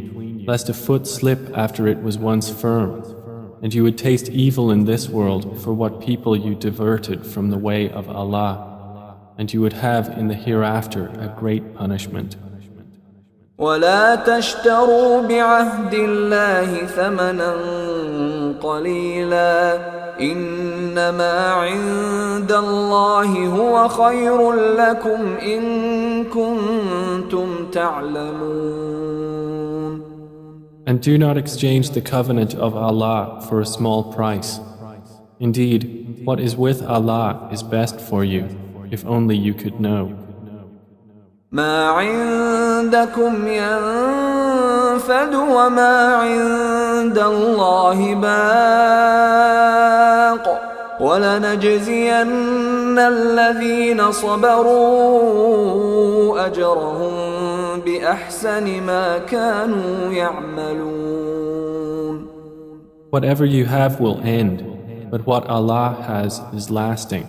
lest a foot slip after it was once firm, and you would taste evil in this world for what people you diverted from the way of Allah, and you would have in the hereafter a great punishment. ولا تشتروا بعهد الله ثمنا قليلا إنما عند الله هو خير لكم إن كنتم تعلمون. And do not exchange the covenant of Allah for a small price. Indeed, what is with Allah is best for you, if only you could know. ما عندكم ينفد وما عند الله باق ولنجزين الذين صبروا أجرهم بأحسن ما كانوا يعملون. Whatever you have will end, but what Allah has is lasting.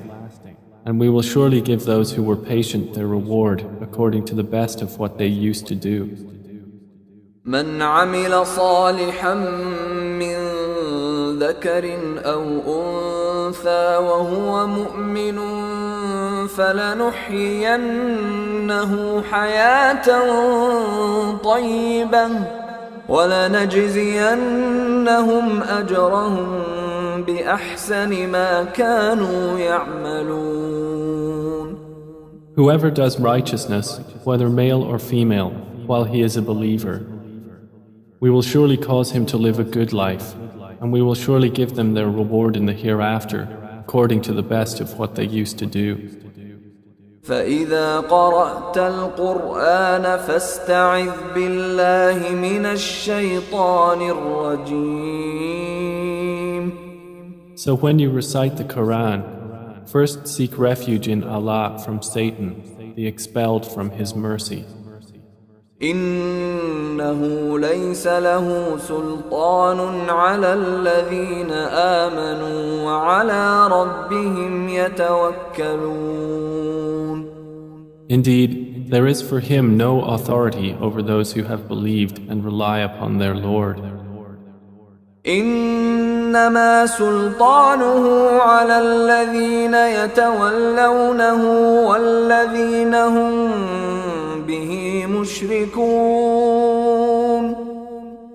And we will surely give those who were patient their reward according to the best of what they used to do. من عمل صالحا من ذكر أو أنثى وهو مؤمن فلنحيينه حياة طيبة ولنجزينهم أجرهم بأحسن ما كانوا يعملون. Whoever does righteousness, whether male or female, while he is a believer, we will surely cause him to live a good life, and we will surely give them their reward in the hereafter, according to the best of what they used to do. فإذا قرأت القرآن فاستعذ بالله من الشيطان الرجيم. So when you recite the Qur'an, first seek refuge in Allah from Satan, the expelled from His mercy. إنه ليس له سلطان على الذين آمنوا وعلى ربهم يتوكلون. Indeed, there is for him no authority over those who have believed and rely upon their Lord. إنما سلطانه على الذين يتولونه والذين هم به مشركون.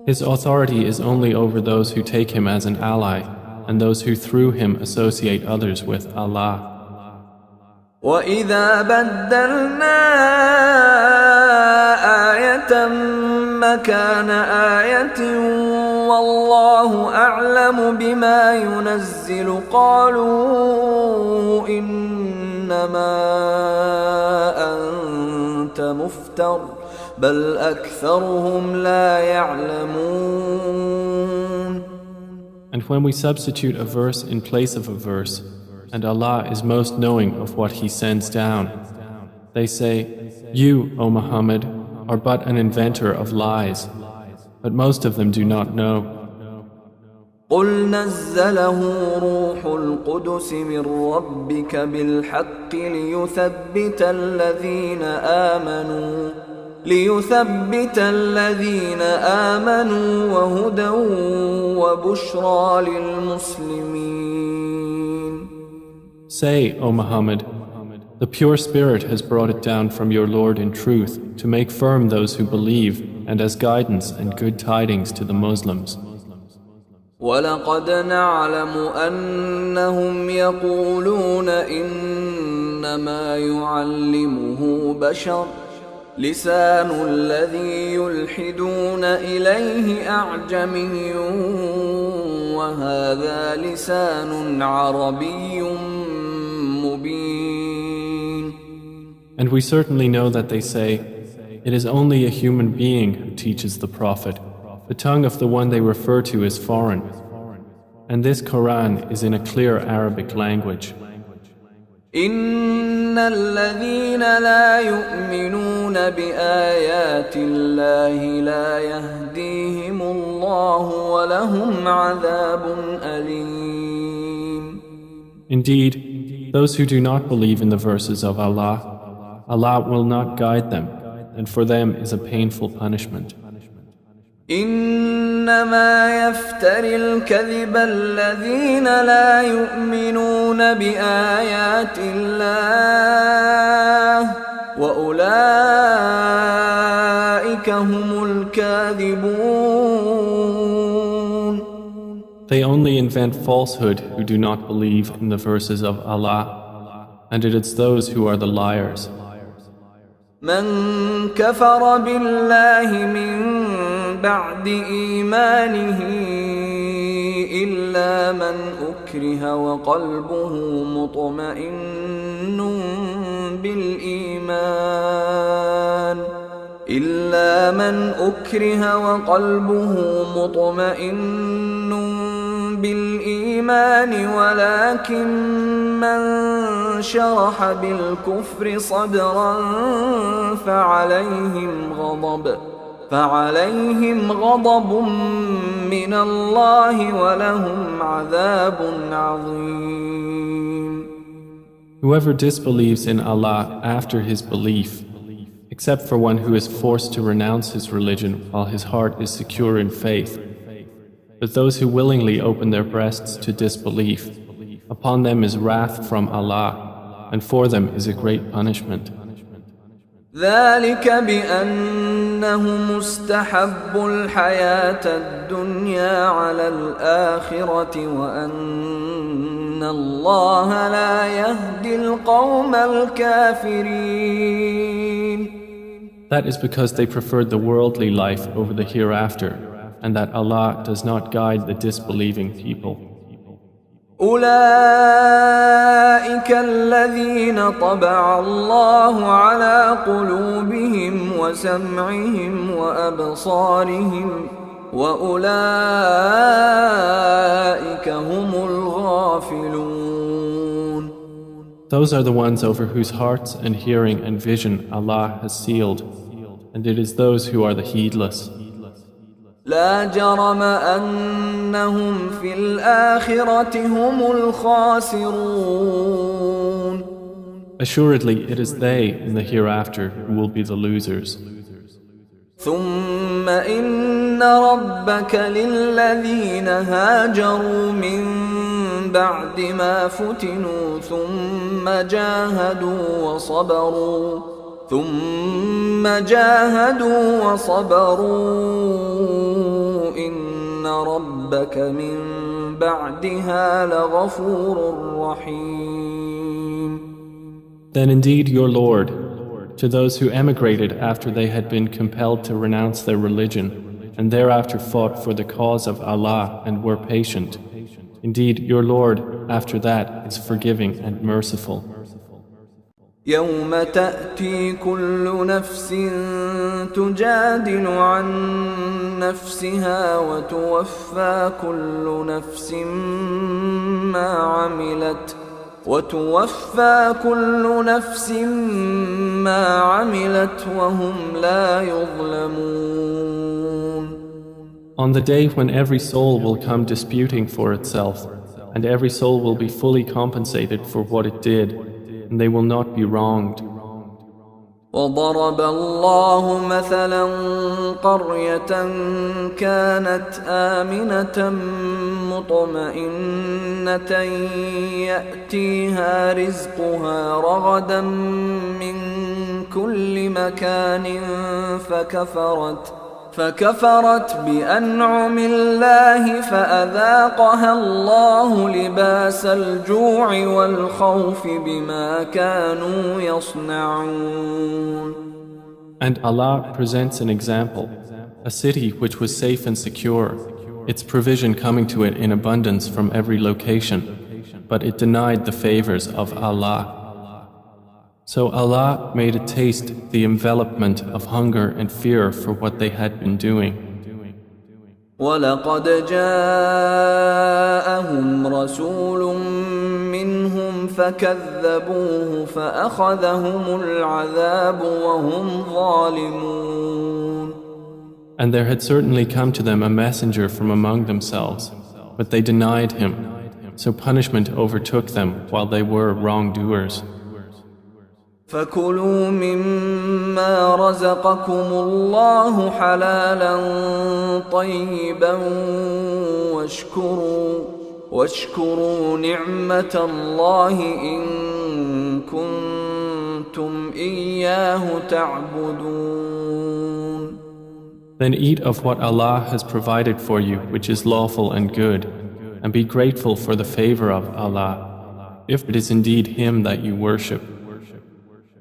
His authority is only over those who take him as an ally and those who through him associate others with Allah. وَإِذَا بَدَّلْنَا آيَةً مَكَانَ آيَةٍ وَاللَّهُ أَعْلَمُ بِمَا يُنَزِّلُ قَالُوا إِنَّمَا أَنْتَ مُفْتَرٍ بَلْ أَكْثَرُهُمْ لَا يَعْلَمُونَ. And when we substitute a verse in place of a verse, and Allah is most knowing of what He sends down, they say, "You, O Muhammad, are but an inventor of lies," but most of them do not know. قُلْ نَزَّلَهُ رُوحُ الْقُدُسِ مِنْ رَبِّكَ بِالْحَقِّ ليثبت الذين آمنوا وهدى وبشرى للمسلمين. Say, O Muhammad, the pure Spirit has brought it down from your Lord in truth to make firm those who believe and as guidance and good tidings to the Muslims. وَلَقَدْ نَعْلَمُ أَنَّهُمْ يَقُولُونَ إِنَّمَا يُعَلِّمُهُ بَشَرٌ لسان الذي يلحدون إليه أعجمي وهذا لسان عربي مبين. And we certainly know that they say, It is only a human being who teaches the Prophet. The tongue of the one they refer to is foreign. And this Qur'an is in a clear Arabic language. إن الذين لا يؤمنون بآيات الله لا يهديهم الله ولهم عذاب أليم. Indeed, those who do not believe in the verses of Allah, Allah will not guide them, and for them is a painful punishment. إنما يفتري الكذب الذين لا يؤمنون بآيات الله وأولئك هم الكاذبون. They only invent falsehood who do not believe in the verses of Allah, and it is those who are the liars. من كفر بالله من بعد إيمانه إلا من أكره وقلبه مطمئن بالإيمان ولكن من شرح بالكفر صدرا فعليهم غضب من الله ولهم عذاب عظيم. Whoever disbelieves in Allah after his belief, except for one who is forced to renounce his religion while his heart is secure in faith, but those who willingly open their breasts to disbelief, upon them is wrath from Allah, and for them is a great punishment. ذلك بأنهم استحبوا الحياة الدنيا على الآخرة وأن الله لا يهدي القوم الكافرين. That is because they preferred the worldly life over the hereafter, and that Allah does not guide the disbelieving people. أولئك الذين طبع الله على قلوبهم وسمعهم وأبصارهم وأولئك هم الغافلون. Those are the ones over whose hearts and hearing and vision Allah has sealed, and it is those who are the heedless. لا جرم أنهم في الآخرة هم الخاسرون. Assuredly, it is they in the hereafter who will be the losers. ثم إن ربك للذين هاجروا من بعد ما فتنوا ثم جاهدوا وصبروا إن ربك من بعدها لغفور رحيم. Then indeed your Lord, to those who emigrated after they had been compelled to renounce their religion, and thereafter fought for the cause of Allah and were patient, indeed your Lord after that is forgiving and merciful. يوم تأتي كل نفس تجادل عن نفسها وتوفى كل نفس ما عملت وهم لا يظلمون. On the day when every soul will come disputing for itself, and every soul will be fully compensated for what it did, and they will not be wronged. وضرب الله مثلا قرية كانت آمنة مطمئنة يأتيها رزقها رغدا من كل مكان فكفرت بأنعم الله فأذاقها الله لباس الجوع والخوف بما كانوا يصنعون. And Allah presents an example, a city which was safe and secure, its provision coming to it in abundance from every location, but it denied the favors of Allah. So Allah made a taste the envelopment of hunger and fear for what they had been doing. وَلَقَدْ جَاءَهُمْ رَسُولٌ مِّنْهُمْ فَكَذَّبُوهُ فَأَخَذَهُمُ الْعَذَابُ وَهُمْ ظَالِمُونَ. And there had certainly come to them a messenger from among themselves, but they denied him, so punishment overtook them while they were wrongdoers. فَكُلُوا مِمَّا رَزَقَكُمُ اللَّهُ حَلَالًا طَيِّبًا واشكروا نِعْمَةَ اللَّهِ إِن كُنتُمْ إِيَّاهُ تَعْبُدُونَ. Then eat of what Allah has provided for you, which is lawful and good, and be grateful for the favor of Allah, if it is indeed Him that you worship.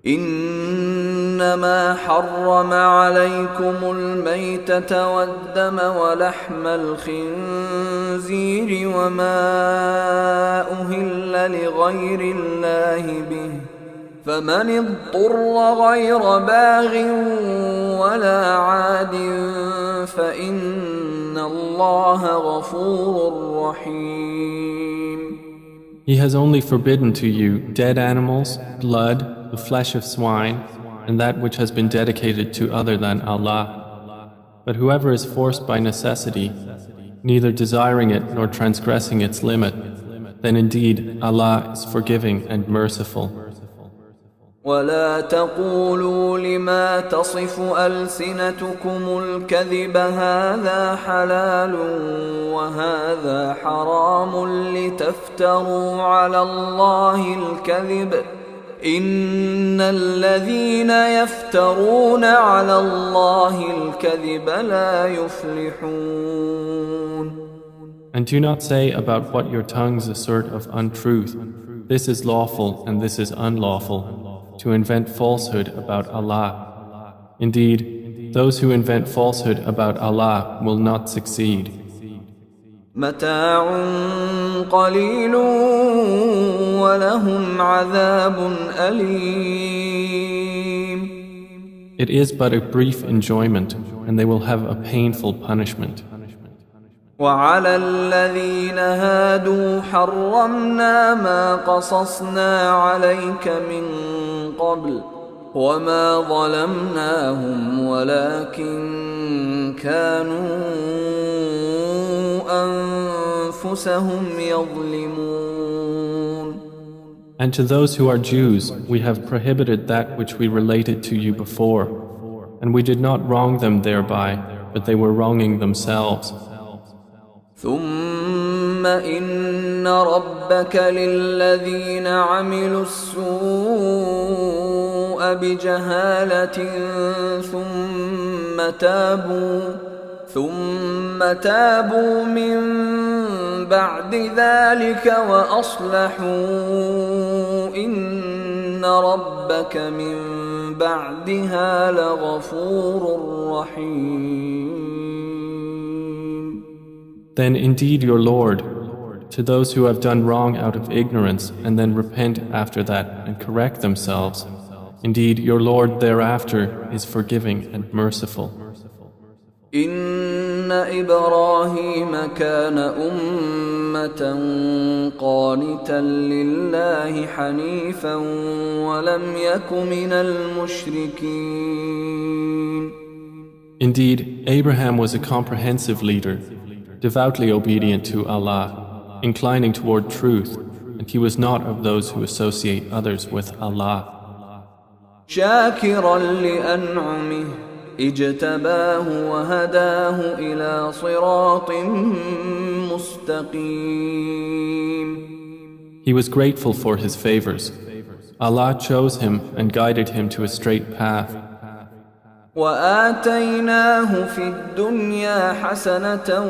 إنما حرم عليكم الميتة والدم ولحم الخنزير وما أهل لغير الله به فمن اضطر غير باغ ولا عاد فإن الله غفور رحيم. He has only forbidden to you dead animals, blood, the flesh of swine, and that which has been dedicated to other than Allah. But whoever is forced by necessity, neither desiring it nor transgressing its limit, then indeed Allah is forgiving and merciful. ولا تقولوا لما تصف ألسنتكم الكذب هذا حلال وهذا حرام لتفتروا على الله الكذب إن الذين يفترون على الله الكذب لا يفلحون. And do not say about what your tongues assert of untruth, this is lawful and this is unlawful, to invent falsehood about Allah. Indeed, those who invent falsehood about Allah will not succeed. متاع قليل ولهم عذاب أليم. It is but a brief enjoyment, and they will have a painful punishment. وعلى الذين هادوا حرمنا ما قصصنا عليك من قبل وما ظلمناهم ولكن كانوا أنفسهم يظلمون. And to those who are Jews, we have prohibited that which we related to you before, and we did not wrong them thereby, but they were wronging themselves. ثم إن ربك للذين عملوا السوء بجهالة ثم تابوا من بعد ذلك وأصلحوا إن ربك من بعدها لغفور رحيم. Then indeed your Lord, to those who have done wrong out of ignorance and then repent after that and correct themselves, indeed your Lord thereafter is forgiving and merciful. إن إبراهيم كان أمة قانتا لله حنيفا ولم يك من المشركين. Indeed, Abraham was a comprehensive leader, devoutly obedient to Allah, inclining toward truth, and he was not of those who associate others with Allah. شاكرا لأنعمه اجتباه وهداه إلى صراط مستقيم. He was grateful for his favors. Allah chose him and guided him to a straight path. وآتيناه في الدنيا حسنة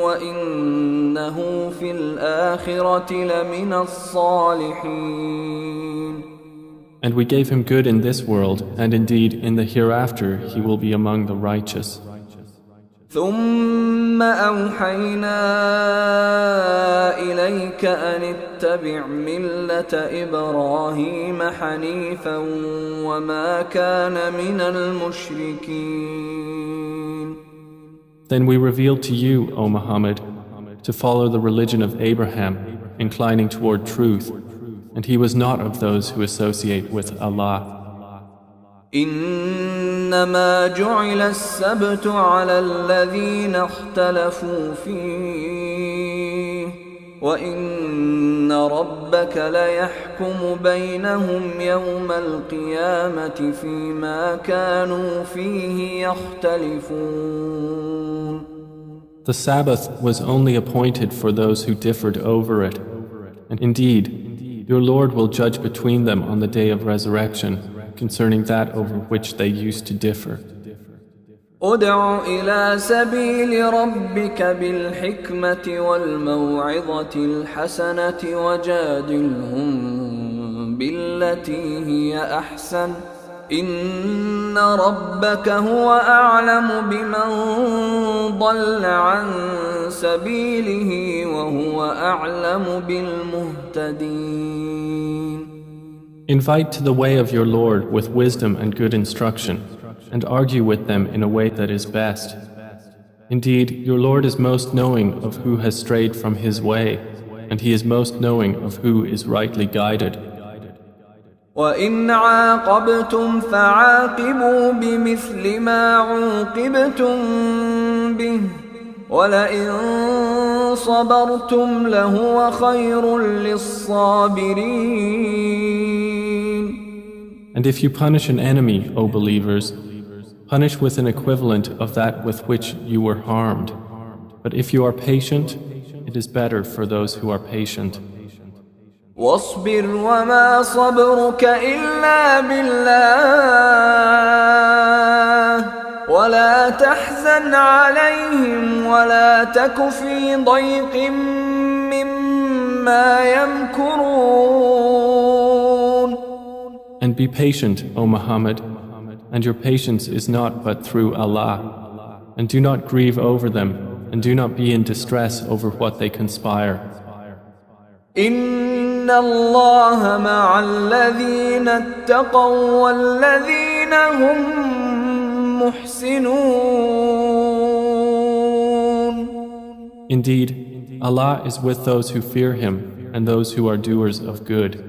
وإنه في الآخرة لمن الصالحين. And we gave him good in this world, and indeed in the hereafter he will be among the righteous. ثم أوحينا إليك أن اتبع ملة إبراهيم حنيفا وما كان من المشركين. Then we revealed to you, O Muhammad, to follow the religion of Abraham, inclining toward truth, and he was not of those who associate with Allah. إنما جعل السبت على الذين اختلفوا فيه وإن ربك ليحكم بينهم يوم القيامة فيما كانوا فيه يختلفون. The Sabbath was only appointed for those who differed over it, and indeed, your Lord will judge between them on the day of resurrection concerning that over which they used to differ. ادع إلى سبيل ربك بالحكمة والموعظة الحسنة وجادلهم بالتي هي أحسن إن ربك هو أعلم بمن ضل عن سبيله وهو أعلم بالمهتدين. Invite to the way of your Lord with wisdom and good instruction, and argue with them in a way that is best. Indeed, your Lord is most knowing of who has strayed from His way, and He is most knowing of who is rightly guided. وَإِنْ عَاقَبْتُمْ فَعَاقِبُوا بِمِثْلِ مَا عُوقِبْتُمْ بِهِ وَلَئِنْ صَبَرْتُمْ لَهُوَ خَيْرٌ لِلصَّابِرِينَ. And if you punish an enemy, O believers, punish with an equivalent of that with which you were harmed. But if you are patient, it is better for those who are patient. واصبر وما صبرك إلا بالله ولا تحزن عليهم ولا تك في ضيق مما يمكرون. And be patient, O Muhammad, and your patience is not but through Allah. And do not grieve over them, and do not be in distress over what they conspire. إن الله مع الذين اتقوا والذين هم محسنون. Indeed, Allah is with those who fear Him and those who are doers of good.